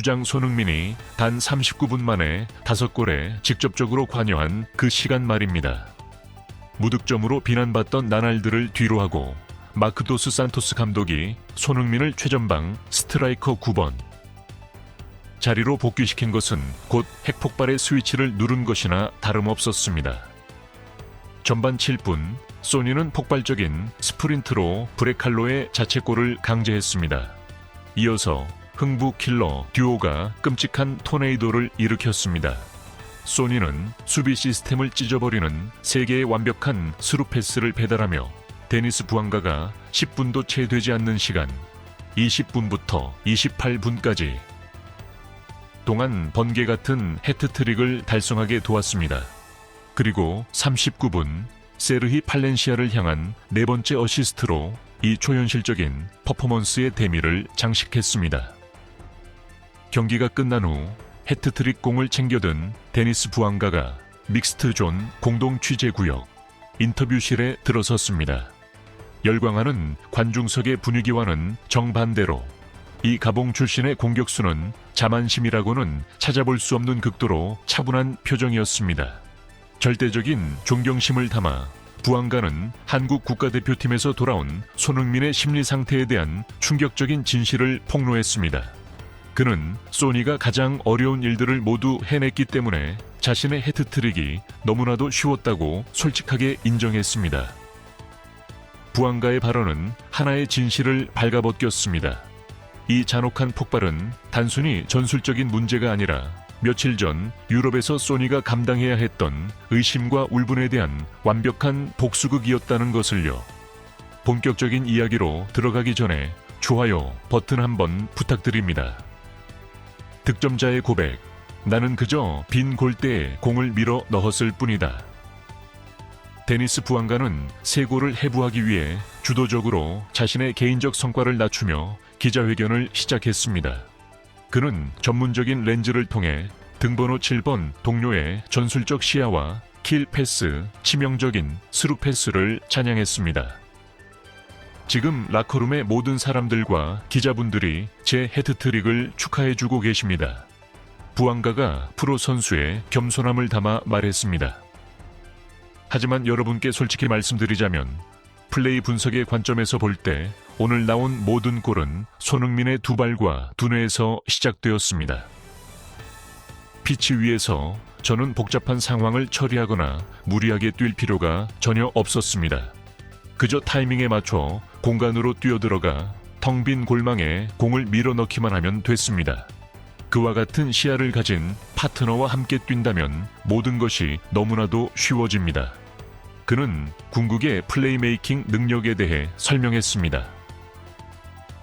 주장 손흥민이 단 39분 만에 5골에 직접적으로 관여한 그 시간 말입니다. 무득점으로 비난받던 나날드를 뒤로하고 마크 도스 산토스 감독이 손흥민을 최전방 스트라이커 9번 자리로 복귀시킨 것은 곧 핵폭발의 스위치를 누른 것이나 다름없었습니다. 전반 7분 소니는 폭발적인 스프린트로 브레칼로의 자책골을 강제했습니다. 이어서 흥부 킬러 듀오가 끔찍한 토네이도를 일으켰습니다. 소니는 수비 시스템을 찢어버리는 3개의 완벽한 스루 패스를 배달하며 데니스 부앙가가 10분도 채 되지 않는 시간 20분부터 28분까지 동안 번개 같은 해트트릭을 달성하게 도왔습니다. 그리고 39분 세르히 팔렌시아를 향한 4번째 어시스트로 이 초현실적인 퍼포먼스의 대미를 장식했습니다. 경기가 끝난 후 해트트릭 공을 챙겨든 데니스 부앙가가 믹스트 존 공동 취재 구역 인터뷰실에 들어섰습니다. 열광하는 관중석의 분위기와는 정반대로 이 가봉 출신의 공격수는 자만심이라고는 찾아볼 수 없는 극도로 차분한 표정이었습니다. 절대적인 존경심을 담아 부앙가는 한국 국가대표팀에서 돌아온 손흥민의 심리 상태에 대한 충격적인 진실을 폭로했습니다. 그는 소니가 가장 어려운 일들을 모두 해냈기 때문에 자신의 해트트릭이 너무나도 쉬웠다고 솔직하게 인정했습니다. 부앙가의 발언은 하나의 진실을 발가벗겼습니다. 이 잔혹한 폭발은 단순히 전술적인 문제가 아니라 며칠 전 유럽에서 소니가 감당해야 했던 의심과 울분에 대한 완벽한 복수극이었다는 것을요. 본격적인 이야기로 들어가기 전에 좋아요 버튼 한번 부탁드립니다. 득점자의 고백. 나는 그저 빈 골대에 공을 밀어 넣었을 뿐이다. 데니스 부앙가는 3골을 해부하기 위해 주도적으로 자신의 개인적 성과를 낮추며 기자회견을 시작했습니다. 그는 전문적인 렌즈를 통해 등번호 7번 동료의 전술적 시야와 킬 패스, 치명적인 스루 패스를 찬양했습니다. 지금 라커룸의 모든 사람들과 기자분들이 제 헤트트릭을 축하해주고 계십니다. 부앙가가 프로 선수의 겸손함을 담아 말했습니다. 하지만 여러분께 솔직히 말씀드리자면 플레이 분석의 관점에서 볼 때 오늘 나온 모든 골은 손흥민의 두 발과 두뇌에서 시작되었습니다. 피치 위에서 저는 복잡한 상황을 처리하거나 무리하게 뛸 필요가 전혀 없었습니다. 그저 타이밍에 맞춰 공간으로 뛰어들어가 텅 빈 골망에 공을 밀어넣기만 하면 됐습니다. 그와 같은 시야를 가진 파트너와 함께 뛴다면 모든 것이 너무나도 쉬워집니다. 그는 궁극의 플레이메이킹 능력에 대해 설명했습니다.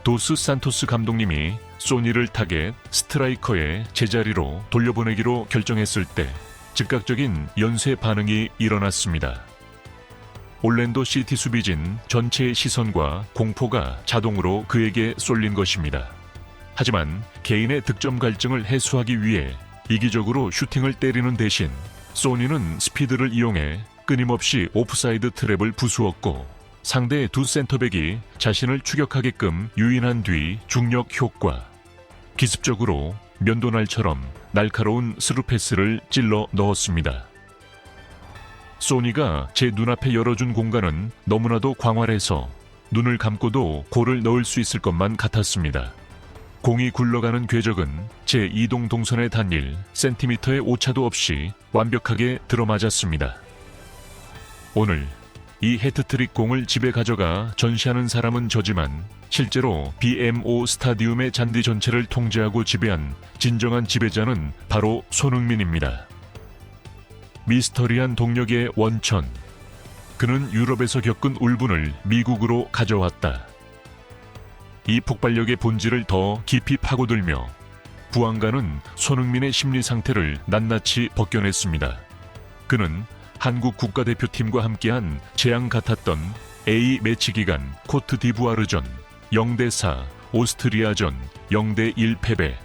도스 산토스 감독님이 소니를 타겟 스트라이커의 제자리로 돌려보내기로 결정했을 때 즉각적인 연쇄 반응이 일어났습니다. 올랜도 시티 수비진 전체의 시선과 공포가 자동으로 그에게 쏠린 것입니다. 하지만 개인의 득점 갈증을 해소하기 위해 이기적으로 슈팅을 때리는 대신 소니는 스피드를 이용해 끊임없이 오프사이드 트랩을 부수었고 상대 두 센터백이 자신을 추격하게끔 유인한 뒤 중력 효과, 기습적으로 면도날처럼 날카로운 스루 패스를 찔러 넣었습니다. 소니가 제 눈앞에 열어준 공간은 너무나도 광활해서 눈을 감고도 골을 넣을 수 있을 것만 같았습니다. 공이 굴러가는 궤적은 제 이동 동선의 단 1cm의 오차도 없이 완벽하게 들어맞았습니다. 오늘 이 해트트릭 공을 집에 가져가 전시하는 사람은 저지만 실제로 BMO 스타디움의 잔디 전체를 통제하고 지배한 진정한 지배자는 바로 손흥민입니다. 미스터리한 동력의 원천. 그는 유럽에서 겪은 울분을 미국으로 가져왔다. 이 폭발력의 본질을 더 깊이 파고들며 부앙가는 손흥민의 심리 상태를 낱낱이 벗겨냈습니다. 그는 한국 국가대표팀과 함께한 재앙 같았던 A 매치 기간 코트 디부아르전 0대4, 오스트리아전 0대1 패배를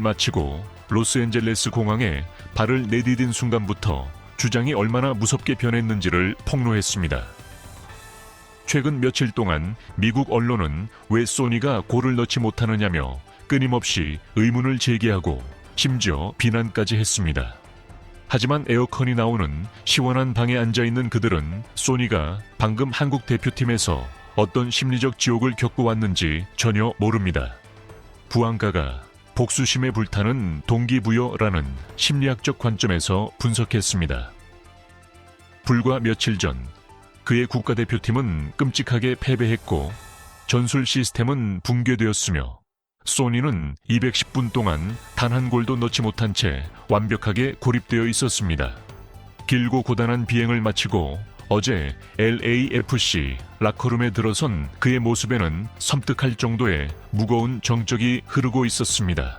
마치고 로스앤젤레스 공항에 발을 내디딘 순간부터 주장이 얼마나 무섭게 변했는지를 폭로했습니다. 최근 며칠 동안 미국 언론은 왜 소니가 골을 넣지 못하느냐며 끊임없이 의문을 제기하고 심지어 비난까지 했습니다. 하지만 에어컨이 나오는 시원한 방에 앉아있는 그들은 소니가 방금 한국 대표팀에서 어떤 심리적 지옥을 겪고 왔는지 전혀 모릅니다. 부안가가 복수심에 불타는 동기부여라는 심리학적 관점에서 분석했습니다. 불과 며칠 전 그의 국가대표팀은 끔찍하게 패배했고 전술 시스템은 붕괴되었으며 소니는 210분 동안 단 한 골도 넣지 못한 채 완벽하게 고립되어 있었습니다. 길고 고단한 비행을 마치고 어제 LAFC 라커룸에 들어선 그의 모습에는 섬뜩할 정도의 무거운 정적이 흐르고 있었습니다.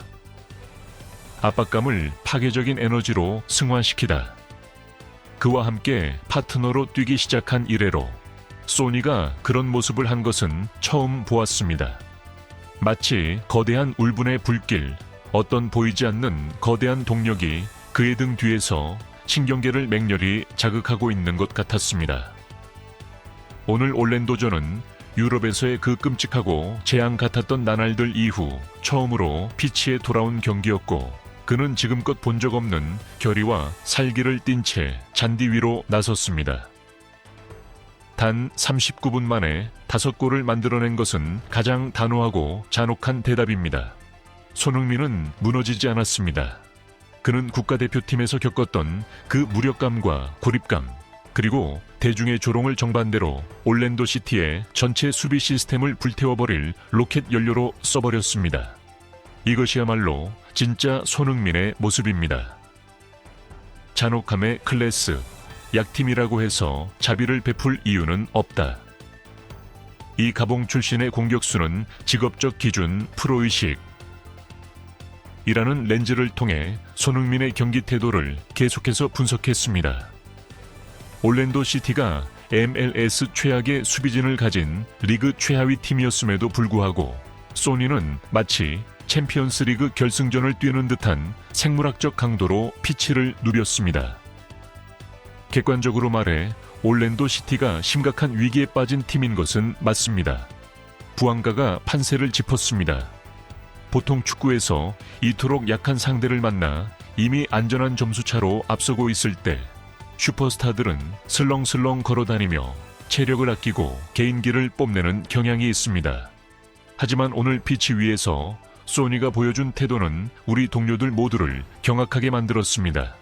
압박감을 파괴적인 에너지로 승화시키다. 그와 함께 파트너로 뛰기 시작한 이래로 소니가 그런 모습을 한 것은 처음 보았습니다. 마치 거대한 울분의 불길, 어떤 보이지 않는 거대한 동력이 그의 등 뒤에서 신경계를 맹렬히 자극하고 있는 것 같았습니다. 오늘 올랜도전은 유럽에서의 그 끔찍하고 재앙 같았던 나날들 이후 처음으로 피치에 돌아온 경기였고 그는 지금껏 본 적 없는 결의와 살기를 띤 채 잔디 위로 나섰습니다. 단 39분 만에 5골을 만들어낸 것은 가장 단호하고 잔혹한 대답입니다. 손흥민은 무너지지 않았습니다. 그는 국가대표팀에서 겪었던 그 무력감과 고립감, 그리고 대중의 조롱을 정반대로 올랜도 시티의 전체 수비 시스템을 불태워버릴 로켓 연료로 써버렸습니다. 이것이야말로 진짜 손흥민의 모습입니다. 잔혹함의 클래스, 약팀이라고 해서 자비를 베풀 이유는 없다. 이 가봉 출신의 공격수는 직업적 기준 프로의식 이라는 렌즈를 통해 손흥민의 경기 태도를 계속해서 분석했습니다. 올랜도 시티가 MLS 최악의 수비진을 가진 리그 최하위 팀이었음에도 불구하고 소니는 마치 챔피언스 리그 결승전을 뛰는 듯한 생물학적 강도로 피치를 누볐습니다. 객관적으로 말해 올랜도 시티가 심각한 위기에 빠진 팀인 것은 맞습니다. 부안가가 판세를 짚었습니다. 보통 축구에서 이토록 약한 상대를 만나 이미 안전한 점수차로 앞서고 있을 때 슈퍼스타들은 슬렁슬렁 걸어다니며 체력을 아끼고 개인기를 뽐내는 경향이 있습니다. 하지만 오늘 피치 위에서 소니가 보여준 태도는 우리 동료들 모두를 경악하게 만들었습니다.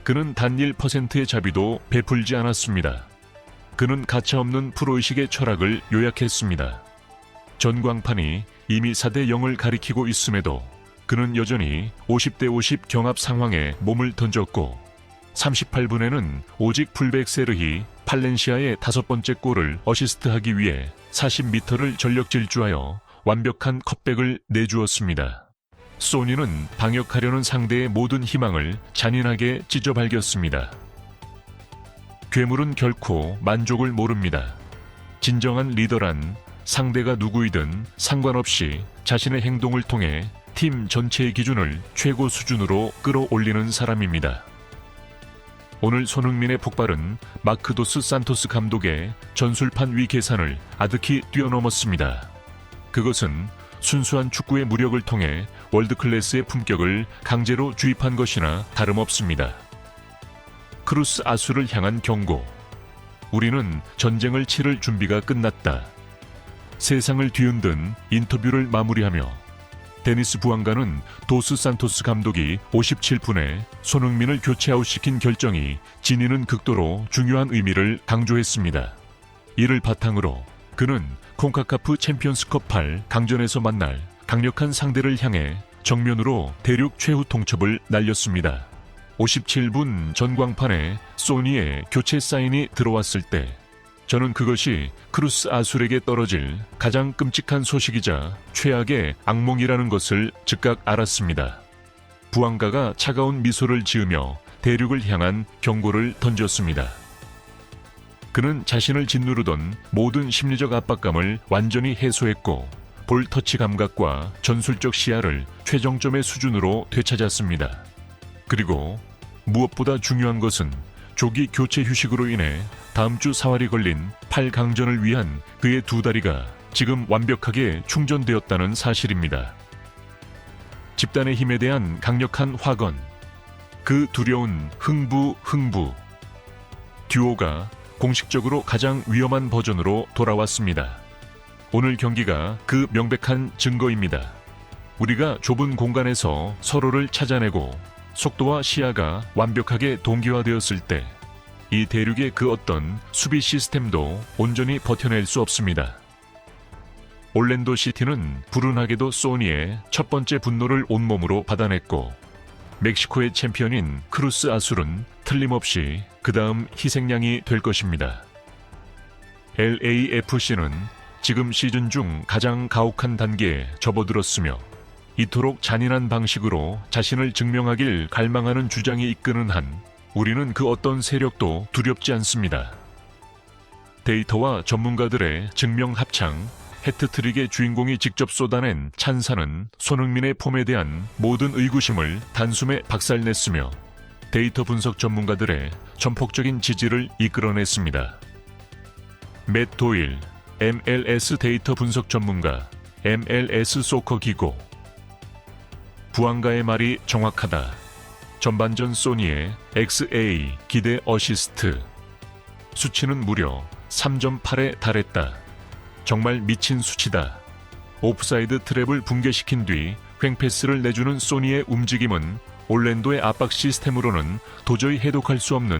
그는 단 1%의 자비도 베풀지 않았습니다. 그는 가차없는 프로의식의 철학을 요약했습니다. 전광판이 이미 4대 0을 가리키고 있음에도 그는 여전히 50대 50 경합 상황에 몸을 던졌고 38분에는 오직 풀백 세르히 팔렌시아의 5번째 골을 어시스트하기 위해 40m를 전력 질주하여 완벽한 컷백을 내주었습니다. 소니는 방역하려는 상대의 모든 희망을 잔인하게 찢어발겼습니다. 괴물은 결코 만족을 모릅니다. 진정한 리더란 상대가 누구이든 상관없이 자신의 행동을 통해 팀 전체의 기준을 최고 수준으로 끌어올리는 사람입니다. 오늘 손흥민의 폭발은 마크도스 산토스 감독의 전술판 위 계산을 아득히 뛰어넘었습니다. 그것은 순수한 축구의 무력을 통해 월드클래스의 품격을 강제로 주입한 것이나 다름없습니다. 크루스 아수를 향한 경고. 우리는 전쟁을 치를 준비가 끝났다. 세상을 뒤흔든 인터뷰를 마무리하며 데니스 부안가는 도스 산토스 감독이 57분에 손흥민을 교체 아웃시킨 결정이 지니는 극도로 중요한 의미를 강조했습니다. 이를 바탕으로 그는 콘카카프 챔피언스컵 8 강전에서 만날 강력한 상대를 향해 정면으로 대륙 최후 통첩을 날렸습니다. 57분 전광판에 소니의 교체 사인이 들어왔을 때 저는 그것이 크루스 아술에게 떨어질 가장 끔찍한 소식이자 최악의 악몽이라는 것을 즉각 알았습니다. 부안가가 차가운 미소를 지으며 대륙을 향한 경고를 던졌습니다. 그는 자신을 짓누르던 모든 심리적 압박감을 완전히 해소했고 볼 터치 감각과 전술적 시야를 최정점의 수준으로 되찾았습니다. 그리고 무엇보다 중요한 것은 조기 교체 휴식으로 인해 다음 주 4월이 걸린 8강전을 위한 그의 2다리가 지금 완벽하게 충전되었다는 사실입니다. 집단의 힘에 대한 강력한 확언. 그 두려운 흥부. 듀오가 공식적으로 가장 위험한 버전으로 돌아왔습니다. 오늘 경기가 그 명백한 증거입니다. 우리가 좁은 공간에서 서로를 찾아내고 속도와 시야가 완벽하게 동기화되었을 때 이 대륙의 그 어떤 수비 시스템도 온전히 버텨낼 수 없습니다. 올랜도 시티는 불운하게도 소니의 첫 번째 분노를 온몸으로 받아냈고 멕시코의 챔피언인 크루스 아술은 틀림없이 그 다음 희생양이 될 것입니다. LAFC는 지금 시즌 중 가장 가혹한 단계에 접어들었으며 이토록 잔인한 방식으로 자신을 증명하길 갈망하는 주장이 이끄는 한 우리는 그 어떤 세력도 두렵지 않습니다. 데이터와 전문가들의 증명 합창, 해트트릭의 주인공이 직접 쏟아낸 찬사는 손흥민의 폼에 대한 모든 의구심을 단숨에 박살냈으며 데이터 분석 전문가들의 전폭적인 지지를 이끌어냈습니다. 맷 도일, MLS 데이터 분석 전문가, MLS 소커 기고. 부안가의 말이 정확하다. 전반전 소니의 XA 기대 어시스트. 수치는 무려 3.8에 달했다. 정말 미친 수치다. 오프사이드 트랩을 붕괴시킨 뒤 횡패스를 내주는 소니의 움직임은 올랜도의 압박 시스템으로는 도저히 해독할 수 없는